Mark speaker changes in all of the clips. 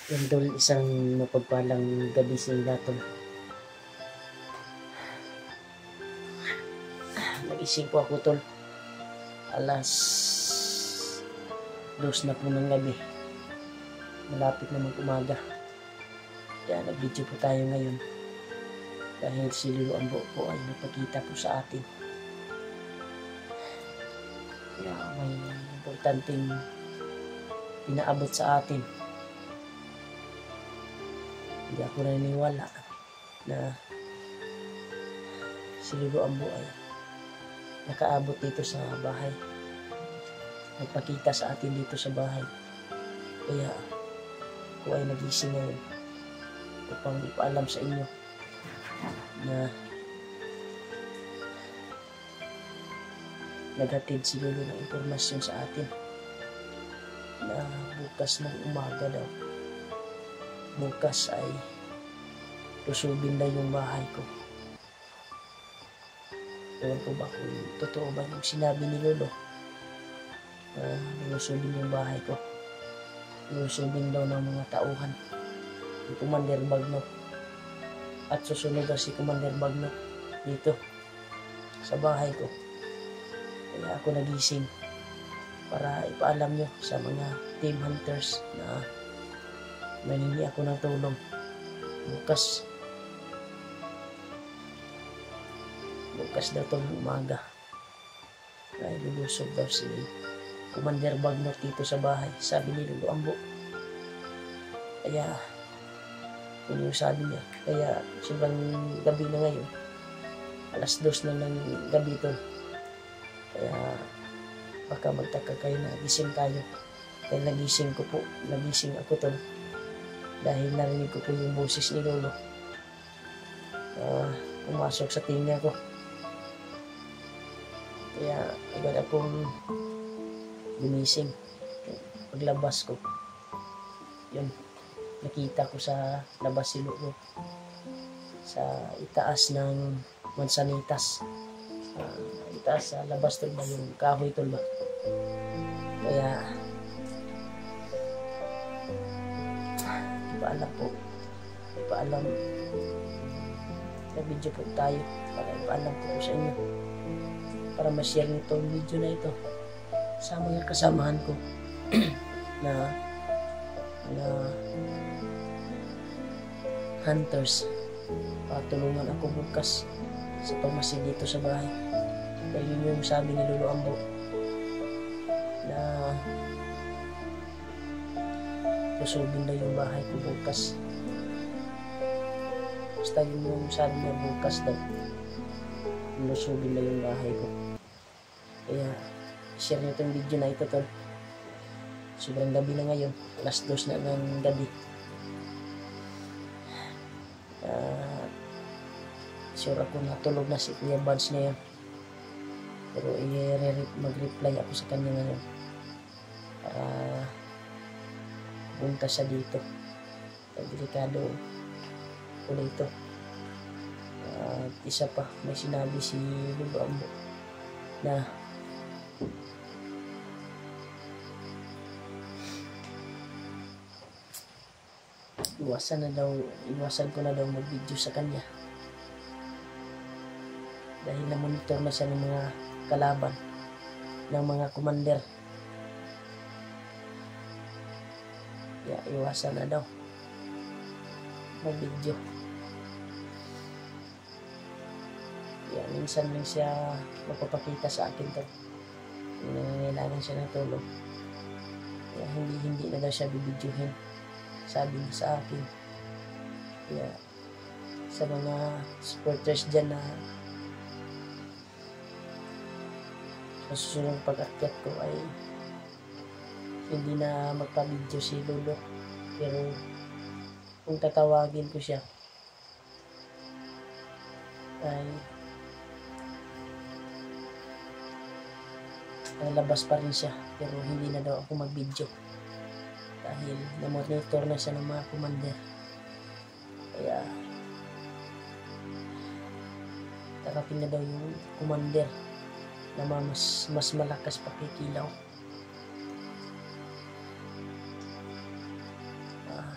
Speaker 1: Yan tol, isang mapagpalang gabi sa ila tol. Nagising po ako tol. Alas 2 na po ng gabi. Malapit na mag-umaga. Kaya nag-video po tayo ngayon. Dahil si Lolo Ambo po ay napakita po sa atin. Kaya may importanteng pinaabot sa atin. Hindi ako naniniwala na si Lolo Ambo ay nakaabot dito sa bahay. Nagpakita sa atin dito sa bahay. Kaya ako ay nagising ngayon upang ipaalam sa inyo na naghatid si Lolo ng impormasyon sa atin na bukas ng umaga daw, bukas ay lusubin na yung bahay ko. Ewan ko ba kung totoo ba yung sinabi ni Lolo na lusubin yung bahay ko. Lusubin daw ng mga tauhan ni Commander Bagno, at susunod daw si Commander Bagno dito sa bahay ko. Kaya ako nagising para ipaalam nyo sa mga team hunters na nangingi ako ng tulong. Bukas daw itong umaga ay lulusog daw si Commander Bagno dito sa bahay, sabi ni Lolo Ambo. Kaya yun yung sabi niya. Kaya sobrang gabi na ngayon, alas 2 na ng gabi ito. Kaya baka magtaka kayo na gising tayo. Kaya nagising ako to dahil narinig ko po yung boses ni Lolo pumasok sa tinga ko. Kaya agad akong gumising. Paglabas ko, yun, nakita ko sa labas si Lolo sa itaas ng Mansanitas. Itaas sa labas tol ba, yung kahoy tol ba. Kaya ipaalam na video po tayo para ipaalam po sa inyo, para ma-share nito yung video na ito sa mga kasamahan ko na hunters. Patulungan ako bukas sa pagmasid dito sa bahay. Dahil yun yung sabi ni Lolo Ambo na lusubin na yung bahay ko bukas. Basta yun yung sabi niya, bukas daw lusubin na yung bahay ko. Kaya share nyo itong video na ito tol. Sobrang gabi na ngayon, alas 2 na ng gabi. Sure ako natulog na si Kuya Buds ngayon, pero mag-reply ako sa kanya ngayon para punta siya dito. Delikado po dito. Isa pa, may sinabi si Lolo Ambo na iwasan ko na daw mag-video sa kanya dahil na-monitor na siya ng mga kalaban, ng mga commander. Kaya iwasan na daw mag-video. Kaya minsan lang siya magpapakita sa akin to, nangangailangan siya ng tulong. Kaya hindi na daw siya bibidyohin, sabi niya sa akin. Kaya sa mga supporters dyan na sa susunod pag-akyat ko ay hindi na magpa-video si Lolo, pero kung tatawagin ko siya ay lalabas pa rin siya, pero hindi na daw ako mag-video dahil na-monitor na siya ng mga commander. Kaya tarating na daw yung commander na mas malakas pakikilaw.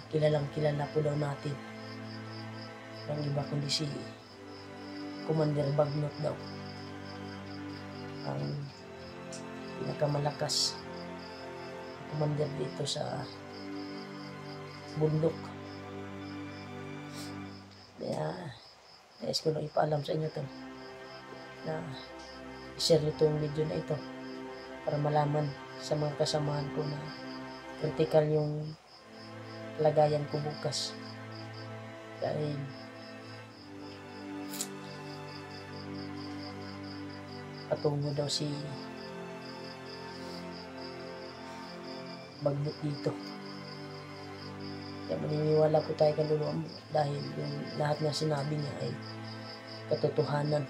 Speaker 1: kilalang kilala po daw natin. Ang iba kundi si Commander Bagnot daw. Ang pinakamalakas commander dito sa bundok. Kaya nais ko lang ipaalam sa inyo to na i-share itong video na ito para malaman sa mga kasamahan ko na critical yung kalagayan ko bukas. Dahil patungo daw si Bagnot dito. Kaya maniniwala po tayo kaluluwa dahil yung lahat na sinabi niya ay katotohanan.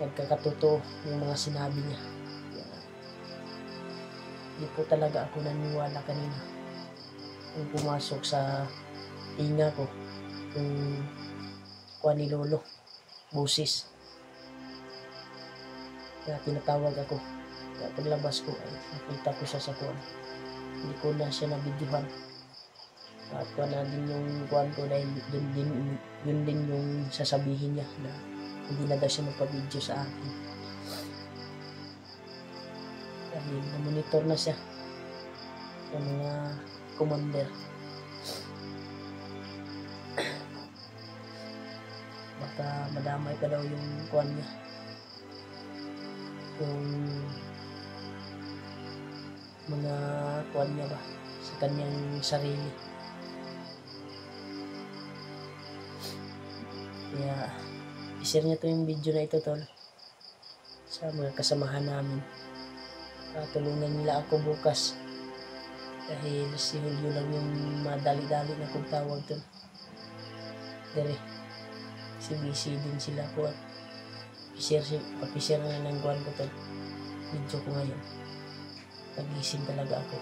Speaker 1: Nagkakatotoo yung mga sinabi niya. Kaya, hindi po talaga ako naniwala kanina kung pumasok sa tinga ko yung kuha ni Lolo, busis. Kaya tinatawag ako. Kaya paglabas ko ay nakita ko siya sa kuwan. Hindi ko na siya nabidyohan. At kuwan na din yung kuwan ko dahil yun din yung sasabihin niya na hindi na daw siya magpa-video sa akin. Dahil na-monitor na siya ng mga commander. Baka madamay pa daw yung kuwan niya. Yung mga kuwan niya ba sa kanyang sarili. Kaya i-share niya to yung video na ito tol sa mga kasamahan namin. Tulungan nila ako bukas dahil si Julio lang yung madali-dali na kong tawag tol. Dere si busy din sila ko at pag-share na ng kuwan ko tol video ko ngayon. Nagising talaga ako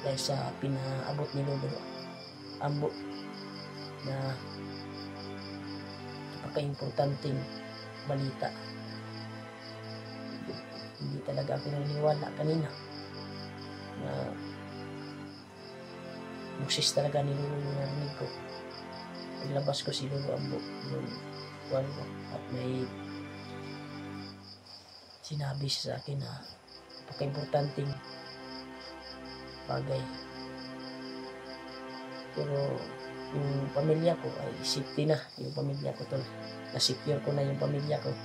Speaker 1: dahil sa pinaabot ni Lolo Ambo na napaka-importanteng balita. Hindi talaga ako naniniwala kanina na buksis talaga ni Lolo yung narinig ko. Paglabas ko si Lolo Ambo yung kuwan ko at may sinabi siya sa akin na napaka-importanteng bagay. Pero yung pamilya ko ay safety na. Yung pamilya ko tol, na-secure ko na yung pamilya ko.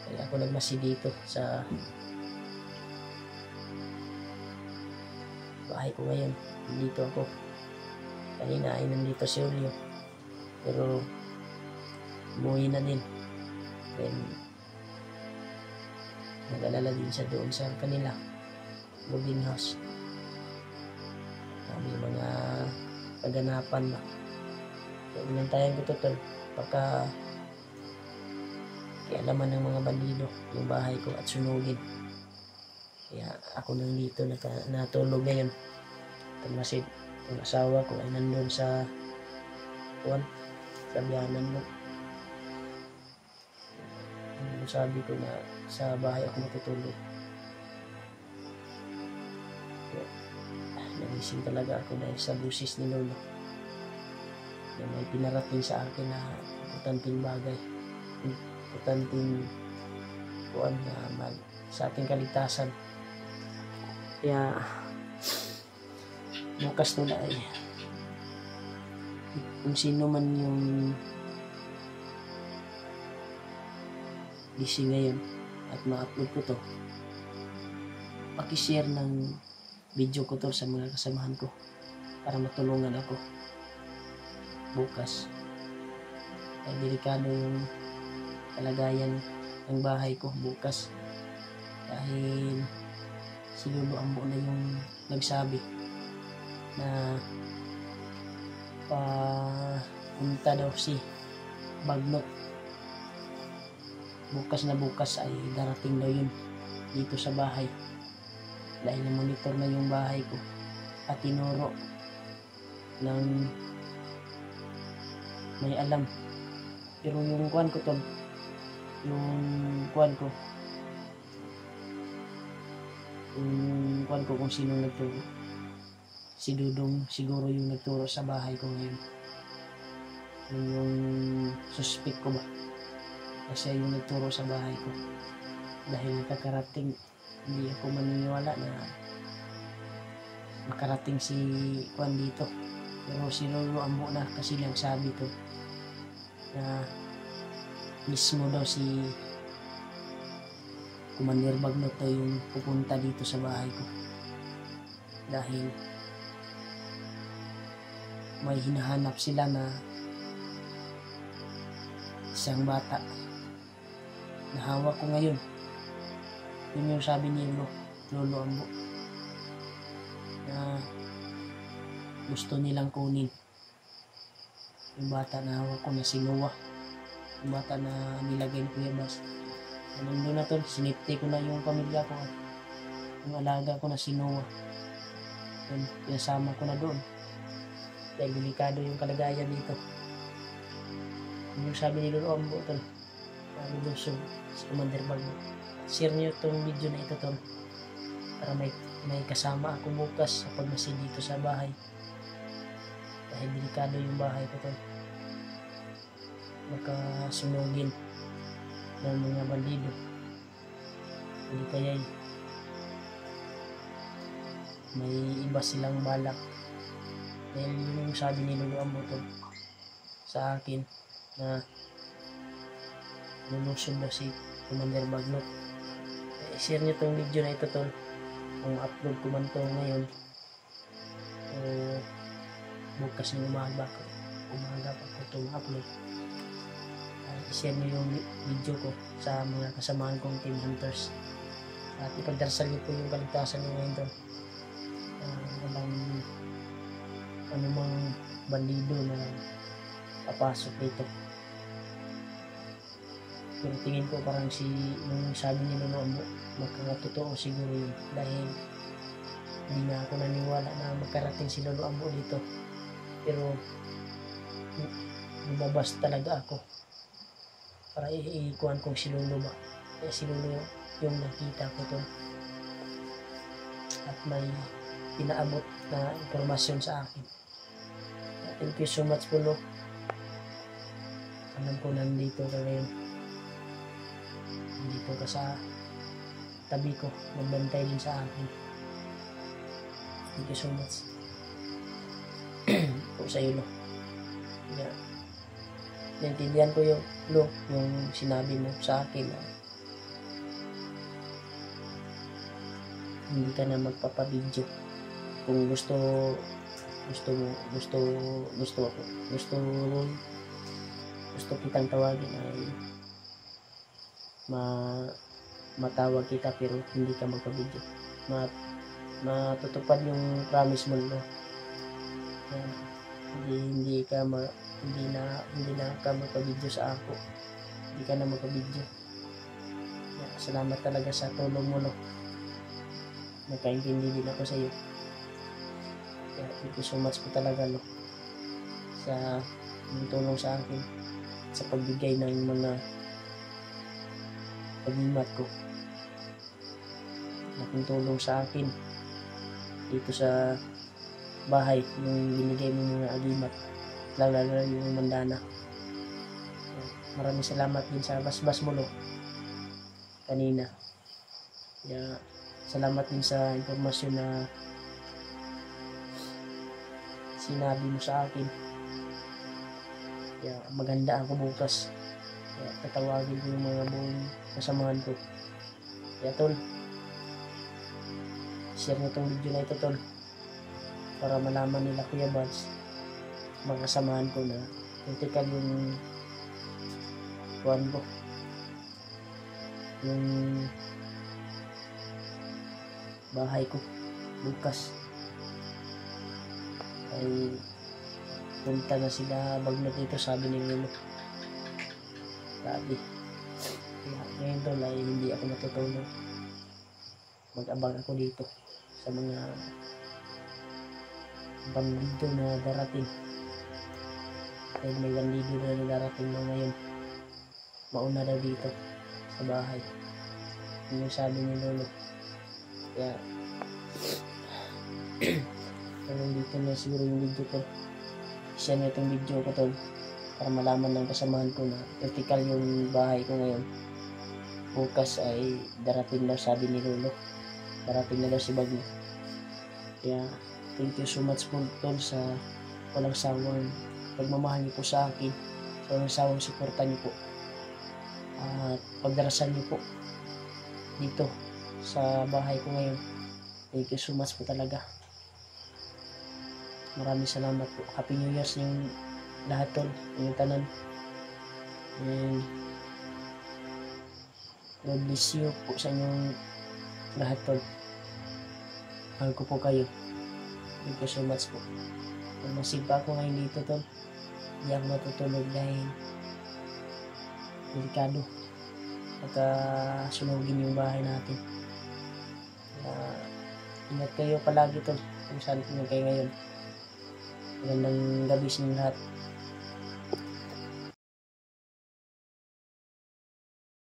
Speaker 1: Kaya ako nagmasi dito sa bahay ko ngayon. Dito ako. Kanina ay nandito si Julio, pero umuwi na din. Then nag-alala din siya doon sa kanila boarding house. May mga kaganapan na. So, inantayan ko to tol pagka kialaman ng mga bandido yung bahay ko at sunugin. Kaya ako nang dito natulog ngayon. Tamasid yung asawa ko ay nandun sa kuwan, sa biyanan mo. Sabi ko na sa bahay ako matutulog. Nagising talaga ako dahil sa busis ni Lolo na may pinarating sa akin na importanteng bagay, importanteng kuwan na sa ating kaligtasan. Kaya bukas na ay kung sino man yung busy ngayon at ma-upload ko to, pakishare ng video ko to sa mga kasamahan ko para matulungan ako bukas. Ay delikado yung kalagayan ng bahay ko bukas dahil si Lolo Ambo na yung nagsabi na punta daw si Bagnot. Bukas na bukas ay darating daw yun dito sa bahay dahil na-monitor na yung bahay ko at tinuro ng may alam. Pero yung kuwan ko to, yung kuwan ko kung sino nagturo, si Dudong siguro yung nagturo sa bahay ko ngayon. Yun yung suspect ko ba, kasi yung nagturo sa bahay ko. Dahil nakakarating, hindi ako maniniwala na makarating si Juan dito. Pero si Lolo Ambo na kasi lang sabi to na mismo daw si Commander Bagnot daw yung pupunta dito sa bahay ko. Dahil may hinahanap sila na isang bata na hawak ko ngayon. Yun yung sabi ni Lolo Ambo na gusto nilang kunin yung bata na hawak ko na si Noah, yung bata na nilagay ni Kuya Bas. Nandun na to, sinipte ko na yung pamilya ko at yung alaga ko na si Noah. Yun, pinasama ko na doon dahil delikado yung kalagayan dito. Yun yung sabi ni Lolo Ambo to, lulusog si Commander Bagnot. Share nyo itong video na ito tol, para may kasama ako bukas sa pagmasid dito sa bahay. Dahil delikado yung bahay ko tol, baka sunugin ng mga bandido. Hindi kaya may iba silang balak. Dahil yun yung sabi ni Lolo Ambo tol sa akin na lulusog daw si Commander Bagnot. Share nyo itong video na ito tol, kung upload ko man ito ngayon o bukas ng umaga pa ko itong upload. I-share nyo yung video ko sa mga kasamahan kong team hunters at ipagdarasal nyo po yung kaligtasan nyo ngayon tol. Walang anumang bandido na papasok dito. Pero tingin ko parang yung sabi ni Lolo Ambo, magkakatotoo siguro yun. Dahil hindi na ako naniwala na magkarating si Lolo Ambo dito. Pero lumabas talaga ako para iikuan kong si Lolo ba. Kaya si Lolo yung nakita ko to. At may pinaabot na informasyon sa akin. Thank you so much po Lo. Alam ko nandito ka ngayon. Dito ka sa tabi ko, magbantay din sa akin. Thank you so much po sa iyo Lo. Yeah. Naintindihan ko yung Lo, yung sinabi mo sa akin na hindi ka na magpapabidyo. Kung gusto kitang tawagin ay matawag kita pero hindi ka magpabidyo. Matutupad yung promise mo Lo. Hindi na ka magpabidyo sa ako. Hindi ka na magpabidyo. Salamat talaga sa tulong mo Lo. Nagkaintindi din ako sa iyo. Thank you so much po talaga Lo sa tulong sa akin, sa pagbigay ng mga pag-imat ko. Laking tulong sa akin dito sa bahay yung binigay mo mga agimat, lalo yung mandana. Maraming salamat din sa basbas mo Lo kanina. Salamat din sa impormasyon na sinabi mo sa akin. Maganda ako bukas. Tatawagin ko yung mga buong kasamahan ko. Tol, share nyo itong video na ito tol, para malaman nila Kuya Bads, mga kasamahan ko na critical yung kuwan ko, yung bahay ko bukas ay punta na sila Bagnot dito, sabi ni Lolo. Sabi ngayon tol ay hindi ako matutulog. Mag-abang ako dito sa mga bandido na darating. Dahil may bandido na darating na ngayon, mauna daw dito sa bahay. Yun yung sabi ni Lolo. Kaya So, nandito na siguro yung video ko. Share na itong video ko tol para malaman ng kasamahan ko na vertical yung bahay ko ngayon. Bukas ay darating daw, sabi ni Lolo. Darating na daw si Bagno. Kaya thank you so much po tol sa walang sawang pagmamahal niyo po sa akin. Sa walang sawang suporta niyo po. At pagdarasal niyo po dito sa bahay ko ngayon. Thank you so much po talaga. Maraming salamat po. Happy New Year's yung lahat tol, yung tanan. And God bless you po sa inyong lahat tol. Mahal ko po kayo. Thank you so much po. Kung masig pa ako ngayon dito tol, hindi ako matutulog dahil delikado. Pagka sunugin yung bahay natin. Ingat kayo palagi tol kung saan kayo ngayon. Magandang gabi sa inyo lahat.